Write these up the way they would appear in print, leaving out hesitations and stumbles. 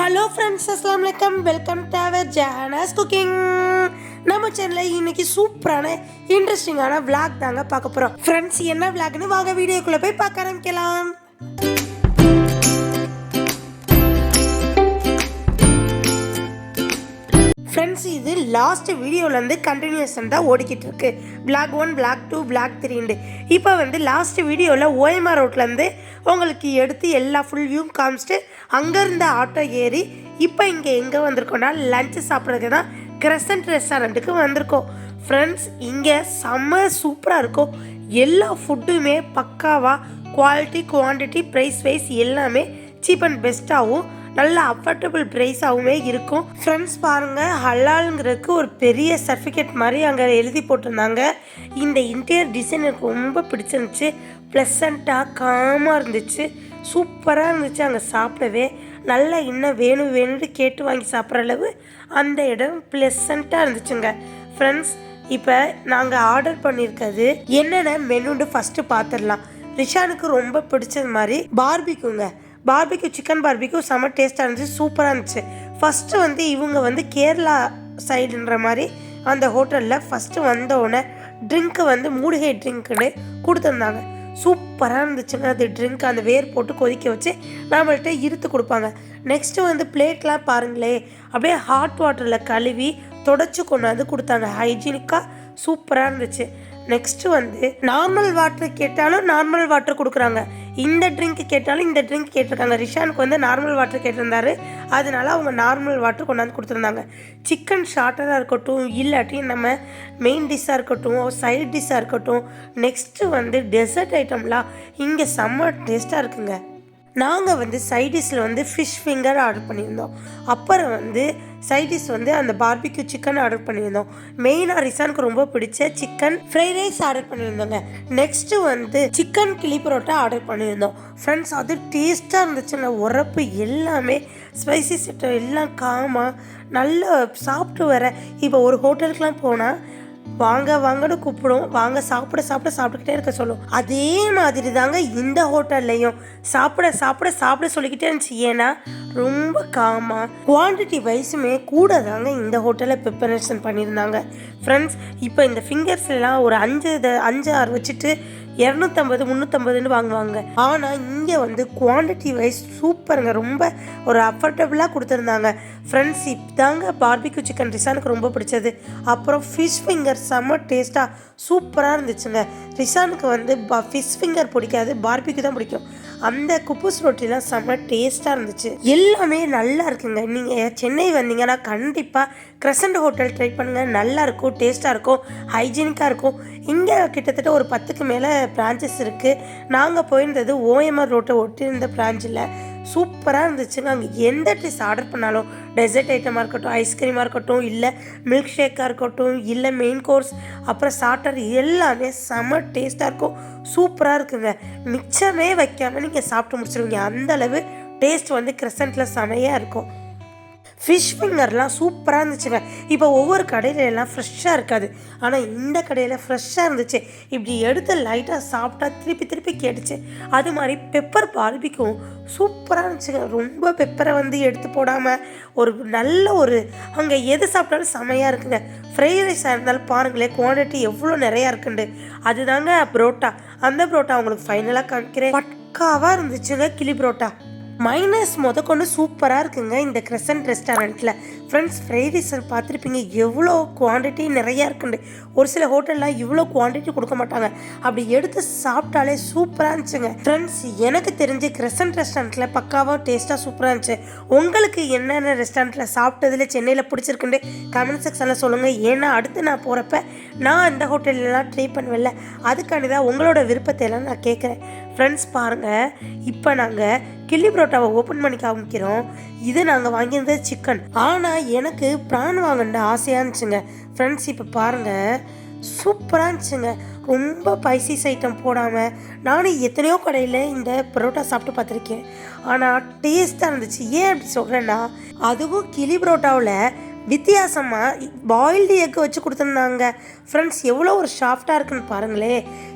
Hello friends, அஸ்ஸலாமு அலைக்கும். Welcome to our Jahana's cooking. நம்ம சேனலில் இன்னைக்கு சூப்பரான இன்ட்ரெஸ்டிங்கான விளாக் தாங்க பார்க்க போகிறோம். ஃப்ரெண்ட்ஸ், என்ன விளாக்னு வாங்க வீடியோக்குள்ளே போய் பார்க்க ஆரம்பிக்கலாம். ஃப்ரெண்ட்ஸ், இது லாஸ்ட் வீடியோலேருந்து கண்டினியூஷன் தான் ஓடிக்கிட்டு இருக்கு. Block 1, block 2, block 3. இப்போ லாஸ்ட் வீடியோவில் ஓஎம்ஆர் ரோட்லேருந்து உங்களுக்கு எடுத்து எல்லா ஃபுல் வியூவும் காமிச்சிட்டு அங்கேருந்து ஆட்டோ ஏறி இப்போ இங்கே எங்கே வந்திருக்கோன்னா லஞ்சு சாப்பிட்றதுக்கு தான் கிரசன்ட் ரெஸ்டாரண்ட்டுக்கு வந்திருக்கோம். ஃப்ரெண்ட்ஸ், இங்கே செம்ம சூப்பராக இருக்கும். எல்லா ஃபுட்டுமே பக்காவாக குவாலிட்டி, குவான்டிட்டி, ப்ரைஸ் வைஸ் எல்லாமே சீப் அண்ட் பெஸ்ட்டாகவும் நல்ல அஃபோர்டபுள் ப்ரைஸாகவுமே இருக்கும். ஃப்ரெண்ட்ஸ் பாருங்கள், ஹலாலுங்கிறதுக்கு ஒரு பெரிய சர்டிஃபிகேட் மாதிரி அங்கே எழுதி போட்டிருந்தாங்க. இந்த இன்டீரியர் டிசைன் எனக்கு ரொம்ப பிடிச்சிருந்துச்சு. ப்ளசண்ட்டாக காமாக இருந்துச்சு, சூப்பராக இருந்துச்சு. அங்கே சாப்பிடவே நல்லா இன்னும் வேணும்னு கேட்டு வாங்கி சாப்பிட்ற அளவு அந்த இடம் ப்ளசண்ட்டாக இருந்துச்சுங்க. ஃப்ரெண்ட்ஸ், இப்போ நாங்கள் ஆர்டர் பண்ணியிருக்கிறது என்னென்ன மெனுன்னு ஃபஸ்ட்டு பார்த்துடலாம். ரிஷானுக்கு ரொம்ப பிடிச்சது மாதிரி பார்பிக்யூ சிக்கன் பார்பிக்யூ செம்ம டேஸ்ட்டாக இருந்துச்சு, சூப்பராக இருந்துச்சு. ஃபஸ்ட்டு இவங்க கேரளா சைடுன்ற மாதிரி அந்த ஹோட்டலில் ஃபஸ்ட்டு வந்தோடனே ட்ரிங்க்கு மூலிகை ட்ரிங்க்குன்னு கொடுத்துருந்தாங்க. சூப்பராக இருந்துச்சுங்க. அது ட்ரிங்க் அந்த வேர் போட்டு கொதிக்க வச்சு நம்மள்கிட்ட இருத்து கொடுப்பாங்க. நெக்ஸ்ட்டு பிளேட்லாம் பாருங்களே, அப்படியே ஹாட் வாட்டரில் கழுவி தொடச்சி கொண்டாந்து கொடுத்தாங்க. ஹைஜீனிக்காக சூப்பராக இருந்துச்சு. நெக்ஸ்ட்டு நார்மல் வாட்டர் கேட்டாலும் நார்மல் வாட்டர் கொடுக்குறாங்க. இந்த ட்ரிங்க் கேட்டாலும் இந்த ட்ரிங்க் கேட்டிருக்காங்க. ரிஷானுக்கு நார்மல் வாட்டர் கேட்டிருந்தாரு, அதனால அவங்க நார்மல் வாட்டர் கொண்டாந்து கொடுத்துருந்தாங்க. சிக்கன் ஷார்ட்டராக இருக்கட்டும், இல்லாட்டி நம்ம மெயின் டிஷ்ஷாக இருக்கட்டும், சைட் டிஷ்ஷாக இருக்கட்டும், நெக்ஸ்ட்டு டெசர்ட் ஐட்டம்லாம் இங்கே செம்ம டேஸ்ட்டாக இருக்குங்க. நாங்கள் சைடிஷில் ஃபிஷ் ஃபிங்கர் ஆர்டர் பண்ணியிருந்தோம். அப்புறம் சைடிஷ் அந்த பார்பிக்யூ சிக்கன் ஆர்டர் பண்ணியிருந்தோம். மெயினாக ரிசானுக்கு ரொம்ப பிடிச்ச சிக்கன் ஃப்ரைட் ரைஸ் ஆர்டர் பண்ணியிருந்தோங்க. நெக்ஸ்ட்டு சிக்கன் கிளி பரோட்டா ஆர்டர் பண்ணியிருந்தோம். ஃப்ரெண்ட்ஸ், அது டேஸ்ட்டாக இருந்துச்சுங்க. உரப்பு எல்லாமே ஸ்பைசி செட்டம் எல்லாம் காமாக நல்லா சாப்பிட்டு வர. இப்போ ஒரு ஹோட்டலுக்கெலாம் போனால் வாங்கன்னு கூப்பிடும், வாங்க சாப்பிட்டுக்கிட்டே இருக்க சொல்லும். அதே மாதிரி தாங்க இந்த ஹோட்டல்லையும் சாப்பிட சொல்லிக்கிட்டே இருந்துச்சு. ஏன்னா ரொம்ப காமாக குவான்டிட்டி வைஸுமே கூட தாங்க இந்த ஹோட்டலில் ப்ரிப்பரேஷன் பண்ணியிருந்தாங்க. ஃப்ரெண்ட்ஸ், இப்போ இந்த ஃபிங்கர்ஸ்லாம் ஒரு 5-6 வச்சுட்டு 250, 350 வாங்குவாங்க. ஆனால் இங்கே குவான்டிட்டி வைஸ் சூப்பருங்க. ரொம்ப ஒரு அஃபோர்டபுளாக கொடுத்துருந்தாங்க. ஃப்ரெண்ட்ஸ், இதாங்க பார்பிக்யூ சிக்கன் ரிசானுக்கு ரொம்ப பிடிச்சது. அப்புறம் ஃபிஷ் ஃபிங்கர் செம்ம டேஸ்ட்டாக சூப்பராக இருந்துச்சுங்க. ரிசானுக்கு ஃபிஷ் ஃபிங்கர் பிடிக்காது, பார்பிக்யூ தான் பிடிக்கும். அந்த குப்பூஸ் ரொட்டிலாம் செம்ம டேஸ்ட்டாக இருந்துச்சு. எல்லாமே நல்லா இருக்குங்க. நீங்கள் சென்னை வந்தீங்கன்னா கண்டிப்பாக கிரசன்ட் ஹோட்டல் ட்ரை பண்ணுங்கள். நல்லாயிருக்கும், டேஸ்ட்டாக இருக்கும், ஹைஜீனிக்காக இருக்கும். இங்கே கிட்டத்தட்ட ஒரு 10க்கு மேலே பிரான்ச்சஸ் இருக்குது. நாங்கள் போயிருந்தது ஓஎம்ஆர் ரோட்டை ஒட்டி இருந்த பிரான்ச்சில். சூப்பராக இருந்துச்சுங்க. அங்கே எந்த டிஷ் ஆர்டர் பண்ணாலும், டெசர்ட் ஐட்டமாக இருக்கட்டும், ஐஸ்கிரீமாக இருக்கட்டும், இல்லை மில்க் ஷேக்காக இருக்கட்டும், இல்லை மெயின் கோர்ஸ், அப்புறம் ஸ்டார்டர், எல்லாமே செம்ம டேஸ்ட்டாக இருக்கும், சூப்பராக இருக்குங்க. மிச்சமே வைக்காமல் நீங்கள் சாப்பிட்டு முடிச்சிருவீங்க. அந்தளவு டேஸ்ட் கிரசன்ட்டில் செமையாக இருக்கும். ஃபிஷ் ஃபிங்கர்லாம் சூப்பராக இருந்துச்சுங்க. இப்போ ஒவ்வொரு கடையில எல்லாம் ஃப்ரெஷ்ஷாக இருக்காது, ஆனால் இந்த கடையில் ஃப்ரெஷ்ஷாக இருந்துச்சு. இப்படி எடுத்து லைட்டாக சாப்பிட்டா திருப்பி கேட்டுச்சு. அது மாதிரி பெப்பர் பார்பிக்யூவும் சூப்பராக இருந்துச்சுங்க. ரொம்ப பெப்பரை எடுத்து போடாமல் ஒரு நல்ல அங்கே எது சாப்பிட்டாலும் செமையாக இருக்குங்க. ஃப்ரைட் ரைஸாக இருந்தாலும் பாருங்களேன், குவான்டிட்டி எவ்வளோ நிறையா இருக்குண்டு. அதுதாங்க புரோட்டா. அந்த புரோட்டா உங்களுக்கு ஃபைனலாக காமிக்கிறேன். பக்காவாக இருந்துச்சுங்க கிளி புரோட்டா. மைனஸ் கொண்டு சூப்பராக இருக்குங்க இந்த கிரசன்ட் ரெஸ்டாரண்ட்டில். ஃப்ரெண்ட்ஸ், ஃப்ரைட் ரைஸ் பார்த்துருப்பீங்க எவ்வளோ குவான்டிட்டி நிறையா இருக்குண்டு. ஒரு சில ஹோட்டல்லாம் இவ்வளோ குவான்டிட்டி கொடுக்க மாட்டாங்க. அப்படி எடுத்து சாப்பிட்டாலே சூப்பராக இருந்துச்சுங்க. ஃப்ரெண்ட்ஸ், எனக்கு தெரிஞ்சு கிரசன்ட் ரெஸ்டாரண்ட்டில் பக்காவாக டேஸ்ட்டாக சூப்பராக இருந்துச்சு. உங்களுக்கு என்னென்ன ரெஸ்டாரண்ட்டில் சாப்பிட்டதில் சென்னையில் பிடிச்சிருக்குண்டு கமெண்ட் செக்ஷனில் சொல்லுங்கள். ஏன்னா அடுத்து நான் போகிறப்ப நான் அந்த ஹோட்டல்லாம் ட்ரை பண்ணுவேன்ல, அதுக்காண்டி தான் உங்களோட விருப்பத்தை எல்லாம் நான் கேட்குறேன். ஃப்ரெண்ட்ஸ் பாருங்கள், இப்போ நாங்கள் கிள்ளி பரோட்டாவை ஓப்பன் பண்ணி காமிக்கிறோம். இது நாங்கள் வாங்கியிருந்தது சிக்கன். ஆனால் எனக்கு ப்ரான் வாங்கின ஆசையாக இருந்துச்சுங்க. ஃப்ரெண்ட்ஸ், இப்போ பாருங்கள், சூப்பராக இருந்துச்சுங்க. ரொம்ப பைசிஸ் ஐட்டம் போடாமல். நானும் எத்தனையோ கடையில் இந்த பரோட்டா சாப்பிட்டு பார்த்துருக்கேன், ஆனால் டேஸ்ட்டாக இருந்துச்சு. ஏன் அப்படி சொல்கிறேன்னா, அதுவும் கிளி பரோட்டாவில் வித்தியாசமாக பாயில்டு எக்கு வச்சு கொடுத்துருந்தாங்க. ஃப்ரெண்ட்ஸ், எவ்வளோ ஒரு சாஃப்டாக இருக்குன்னு பாருங்களேன்.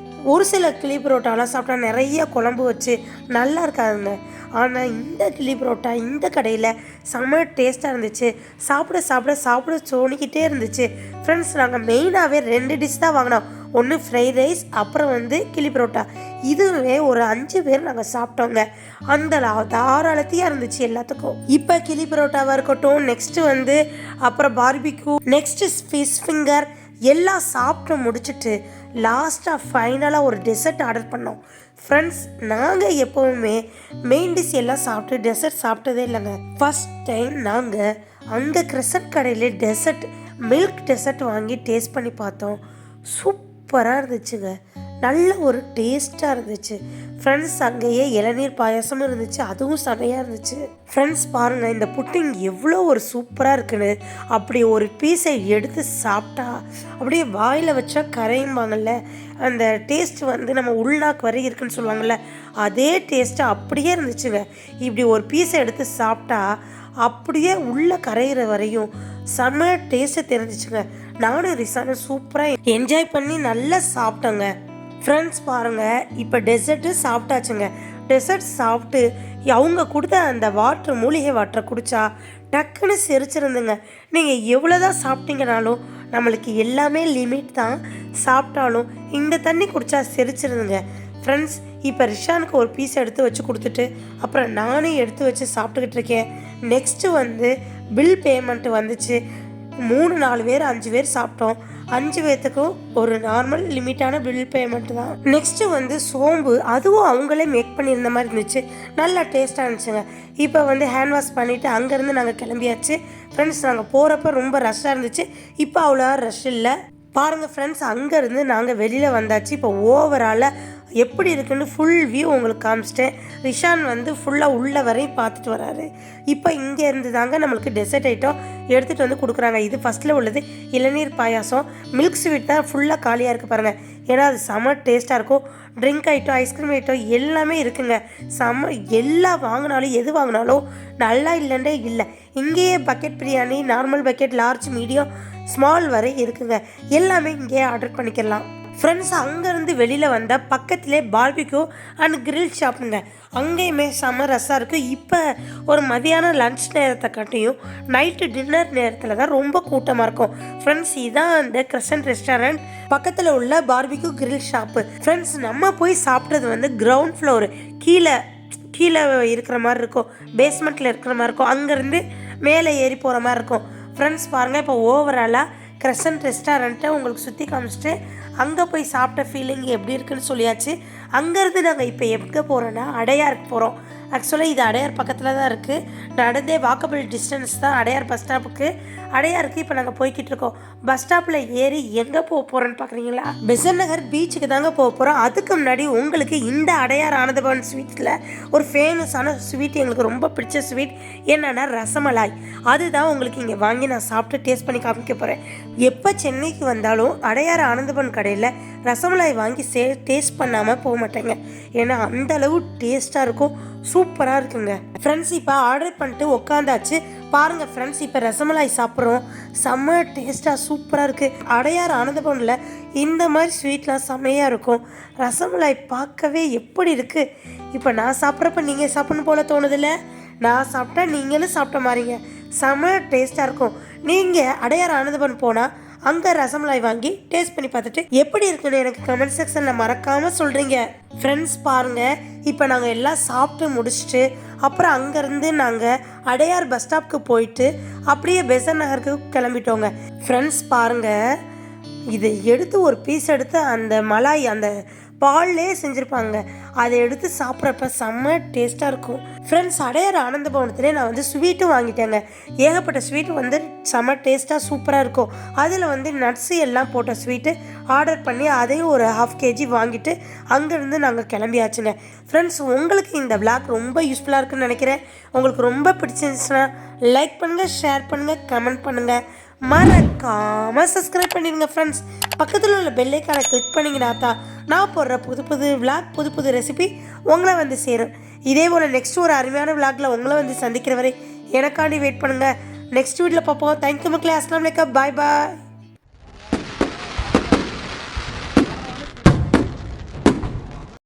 ஒரு சில கிளி பரோட்டாலாம் சாப்பிட்டா நிறைய குழம்பு வச்சு நல்லா இருக்காதுங்க. ஆனால் இந்த கிளி பரோட்டா இந்த கடையில் செம்ம டேஸ்ட்டாக இருந்துச்சு. சாப்பிட சாப்பிட சாப்பிட தோணிக்கிட்டே இருந்துச்சு. ஃப்ரெண்ட்ஸ், நாங்கள் மெயினாகவே 2 டிஷ் தான் வாங்கினோம். ஒன்று ஃப்ரைட் ரைஸ், அப்புறம் வந்து கிளி பரோட்டா. இதுவே ஒரு 5 பேர் நாங்கள் சாப்பிட்டோங்க. அந்த தாராளத்தையாக இருந்துச்சு எல்லாத்துக்கும். இப்போ கிளி பரோட்டாவாக இருக்கட்டும், நெக்ஸ்ட்டு வந்து அப்புறம் பார்பிக்யூ, நெக்ஸ்ட்டு ஃபிஷ் ஃபிங்கர் எல்லாம் சாப்பிட்டு முடிச்சுட்டு லாஸ்ட்டாக ஃபைனலாக ஒரு டெசர்ட் ஆர்டர் பண்ணோம். ஃப்ரெண்ட்ஸ், நாங்கள் எப்போவுமே மெயின் டிஷ் எல்லாம் சாப்பிட்டு டெசர்ட் சாப்பிட்டதே இல்லைங்க. ஃபஸ்ட் டைம் நாங்கள் அங்கே கிரெசன்ட் கடையில் டெசர்ட் மில்க் டெசர்ட் வாங்கி டேஸ்ட் பண்ணி பார்த்தோம். சூப்பராக இருந்துச்சுங்க. நல்ல ஒரு டேஸ்ட்டாக இருந்துச்சு. ஃப்ரெண்ட்ஸ், அங்கேயே இளநீர் பாயாசமும் இருந்துச்சு. அதுவும் செமையாக இருந்துச்சு. ஃப்ரெண்ட்ஸ், பாருங்கள் இந்த புட்டிங் எவ்வளோ ஒரு சூப்பராக இருக்குன்னு. அப்படி ஒரு பீஸை எடுத்து சாப்பிட்டா அப்படியே வாயில் வச்சா கரையும்பாங்கள்ல, அந்த டேஸ்ட் வந்து நம்ம உள்நாக்கு வரை இருக்குன்னு சொல்லுவாங்கள்ல, அதே டேஸ்ட்டு அப்படியே இருந்துச்சுங்க. இப்படி ஒரு பீஸை எடுத்து சாப்பிட்டா அப்படியே உள்ளே கரையிற வரையும் செம்ம டேஸ்ட்டு தெரிஞ்சிச்சுங்க. நானும் ரிசானும் சூப்பராக என்ஜாய் பண்ணி நல்லா சாப்பிட்டோங்க. ஃப்ரெண்ட்ஸ், பாருங்கள் இப்போ டெசர்ட்டு சாப்பிட்டாச்சுங்க. டெசர்ட் சாப்பிட்டு அவங்க கொடுத்த அந்த மூலிகை வாட்டரை குடித்தா டக்குன்னு செரிச்சிருந்துங்க. நீங்கள் எவ்வளோ தான் சாப்பிட்டீங்கனாலும் நம்மளுக்கு எல்லாமே லிமிட் தான். சாப்பிட்டாலும் இந்த தண்ணி குடித்தா செரிச்சிருந்துங்க. ஃப்ரெண்ட்ஸ், இப்போ ரிஷானுக்கு ஒரு பீஸ் எடுத்து வச்சு கொடுத்துட்டு அப்புறம் நானே எடுத்து வச்சு சாப்பிட்டுக்கிட்டு இருக்கேன். நெக்ஸ்ட்டு வந்து பில் பேமெண்ட்டு வந்துச்சு. 3-4 பேர் 5 பேர் சாப்பிட்டோம். 5 பேர்த்துக்கும் ஒரு நார்மல் லிமிட்டான பில் பேமெண்ட் தான். நெக்ஸ்ட்டு வந்து சோம்பு, அதுவும் அவங்களே மேக் பண்ணியிருந்த மாதிரி இருந்துச்சு. நல்லா டேஸ்ட்டாக இருந்துச்சுங்க. இப்போ வந்து ஹேண்ட் வாஷ் பண்ணிவிட்டு அங்கேருந்து நாங்கள் கிளம்பியாச்சு. ஃப்ரெண்ட்ஸ், நாங்கள் போகிறப்ப ரொம்ப ரஷ்ஷாக இருந்துச்சு. இப்போ அவ்வளோ ரஷ் இல்லை. பாருங்கள் ஃப்ரெண்ட்ஸ், அங்கேருந்து நாங்கள் வெளியில் வந்தாச்சு. இப்போ ஓவராலாக எப்படி இருக்குன்னு ஃபுல் வியூ உங்களுக்கு காமிச்சிட்டேன். ரிஷான் வந்து ஃபுல்லாக உள்ள வரையும் பார்த்துட்டு வராரு. இப்போ இங்கேருந்து தாங்க நம்மளுக்கு டெசர்ட் ஐட்டம் எடுத்துகிட்டு வந்து கொடுக்குறாங்க. இது ஃபஸ்ட்டில் உள்ளது இளநீர் பாயாசம். மில்க் ஸ்வீட் தான் ஃபுல்லாக காலியாக இருக்குது பாருங்கள். ஏன்னா அது செம்ம டேஸ்ட்டாக இருக்கும். ட்ரிங்க் ஐட்டம், ஐஸ்கிரீம் ஐட்டம் எல்லாமே இருக்குங்க. எல்லாம் வாங்கினாலும் எது வாங்கினாலும் நல்லா இல்லைன்றே இல்லை. இங்கேயே bucket biryani, normal bucket, large, medium, small வரை இருக்குங்க. எல்லாமே இங்கேயே ஆர்டர் பண்ணிக்கலாம். ஃப்ரெண்ட்ஸ், அங்கேருந்து வெளியில் வந்தால் பக்கத்துலேயே பார்பிக்யூ அண்ட் கிரில் ஷாப்புங்க. அங்கேயுமே செம்ம ரஷ்ஷாக இருக்குது. இப்போ ஒரு மதியானம் லன்ச் நேரத்தை காட்டியும் நைட்டு டின்னர் நேரத்தில் தான் ரொம்ப கூட்டமாக இருக்கும். ஃப்ரெண்ட்ஸ், இதான் அந்த கிரெசன்ட் ரெஸ்டாரண்ட் பக்கத்தில் உள்ள பார்பிக்யூ கிரில் ஷாப்பு. ஃப்ரெண்ட்ஸ், நம்ம போய் சாப்பிட்றது வந்து கிரவுண்ட் ஃப்ளோரு, கீழே இருக்கிற மாதிரி இருக்கும். பேஸ்மெண்ட்டில் இருக்கிற மாதிரி இருக்கும். அங்கேருந்து மேலே ஏறி போகிற மாதிரி இருக்கும். ஃப்ரெண்ட்ஸ், பாருங்கள் இப்போ ஓவராலாக கிரெசன்ட் ரெஸ்டாரண்ட்டை உங்களுக்கு சுற்றி காமிச்சிட்டு அங்கே போய் சாப்பிட்ட ஃபீலிங் எப்படி இருக்குன்னு சொல்லியாச்சு. அங்கேருந்து நாங்கள் இப்போ எங்கே போகிறோன்னா அடையாருக்கு போகிறோம். ஆக்சுவலாக இது அடையார் பக்கத்தில் தான் இருக்குது. நடந்தே வாக்கபிள் டிஸ்டன்ஸ் தான் அடையார் பஸ் ஸ்டாப்புக்கு. அடையாருக்கு இப்போ நாங்கள் போய்கிட்டு இருக்கோம். பஸ் ஸ்டாப்பில் ஏறி எங்கே போக போகிறோன்னு பார்க்குறீங்களா? பெசன்ட் நகர் பீச்சுக்கு தாங்க போக போகிறோம். அதுக்கு முன்னாடி உங்களுக்கு இந்த அடையார் ஆனந்தபவன் ஸ்வீட்டில் ஒரு ஃபேமஸான ஸ்வீட், எங்களுக்கு ரொம்ப பிடிச்ச ஸ்வீட் என்னென்னா ரசமலாய். அதுதான் உங்களுக்கு இங்கே வாங்கி நான் சாப்பிட்டு டேஸ்ட் பண்ணி காமிக்க போகிறேன். எப்போ சென்னைக்கு வந்தாலும் அடையார் ஆனந்தபவன் கடையில் ரசமலாய் வாங்கி டேஸ்ட் பண்ணாமல் போக மாட்டேங்க. ஏன்னா அந்தளவு டேஸ்ட்டாக இருக்கும், சூப்பராக இருக்குங்க. ஃப்ரெண்ட்ஸ், இப்போ ஆர்டர் பண்ணிட்டு உட்காந்தாச்சு. பாருங்கள் ஃப்ரெண்ட்ஸ், இப்போ ரசமலாய் சாப்பிட்றோம். செம்ம டேஸ்ட்டாக சூப்பராக இருக்குது. அடையார் ஆனந்தபவனில் இந்த மாதிரி ஸ்வீட்லாம் செம்மையாக இருக்கும். ரசமலாய் பார்க்கவே எப்படி இருக்குது. இப்போ நான் சாப்பிட்றப்ப நீங்கள் சாப்பிடணும் போல் தோணுதில்ல? நான் சாப்பிட்டா நீங்களும் சாப்பிட்ட மாதிரிங்க. செம்ம டேஸ்ட்டாக இருக்கும். நீங்கள் அடையார் ஆனந்தபவன் போனால் அங்கே ரசமலாய் வாங்கி டேஸ்ட் பண்ணி பார்த்துட்டு எப்படி இருக்குன்னு எனக்கு கமெண்ட் செக்ஷனில் மறக்காமல் சொல்கிறீங்க. ஃப்ரெண்ட்ஸ், பாருங்கள் இப்போ நாங்கள் எல்லாம் சாப்பிட்டு முடிச்சுட்டு அப்புறம் அங்கேருந்து நாங்கள் அடையார் பஸ் ஸ்டாப்புக்கு போயிட்டு அப்படியே பெசன்ட் நகருக்கு கிளம்பிட்டோங்க. ஃப்ரெண்ட்ஸ், பாருங்கள் இதை எடுத்து ஒரு பீஸ் எடுத்து அந்த மலாய் அந்த பால்லே செஞ்சுருப்பாங்க. அதை எடுத்து சாப்பிட்றப்ப செம்ம டேஸ்ட்டாக இருக்கும். ஃப்ரெண்ட்ஸ், அடையார் ஆனந்த பவனத்திலே நான் வந்து ஸ்வீட்டும் வாங்கிட்டேங்க. ஏகப்பட்ட ஸ்வீட்டு வந்து செம்ம டேஸ்ட்டாக சூப்பராக இருக்கும். அதில் வந்து நட்ஸு எல்லாம் போட்ட ஸ்வீட்டு ஆர்டர் பண்ணி அதையும் ஒரு 1/2 kg வாங்கிட்டு அங்கேருந்து நாங்கள் கிளம்பியாச்சுங்க. ஃப்ரெண்ட்ஸ், உங்களுக்கு இந்த விளாக் ரொம்ப யூஸ்ஃபுல்லாக இருக்குன்னு நினைக்கிறேன். உங்களுக்கு ரொம்ப பிடிச்சிருந்துச்சுன்னா லைக் பண்ணுங்கள், ஷேர் பண்ணுங்கள், கமெண்ட் பண்ணுங்கள், மறக்காமல் சப்ஸ்கிரைப் பண்ணிடுங்க. ஃப்ரெண்ட்ஸ், பக்கத்தில் உள்ள பெல் ஐக்கானை கிளிக் பண்ணிங்கன்னா தான் நான் போடுற புது விளாக், புது ரெசிபி உங்களை வந்து சேரும். இதே போல் நெக்ஸ்ட் ஒரு அருமையான விளாகில் உங்களை வந்து சந்திக்கிற வரை எனக்காண்டி வெயிட் பண்ணுங்கள். நெக்ஸ்ட் வீடியோவில் பார்ப்போம். தேங்க்யூ மக்களே. அஸ்ஸலாமு அலைக்கும். பாய் பாய்.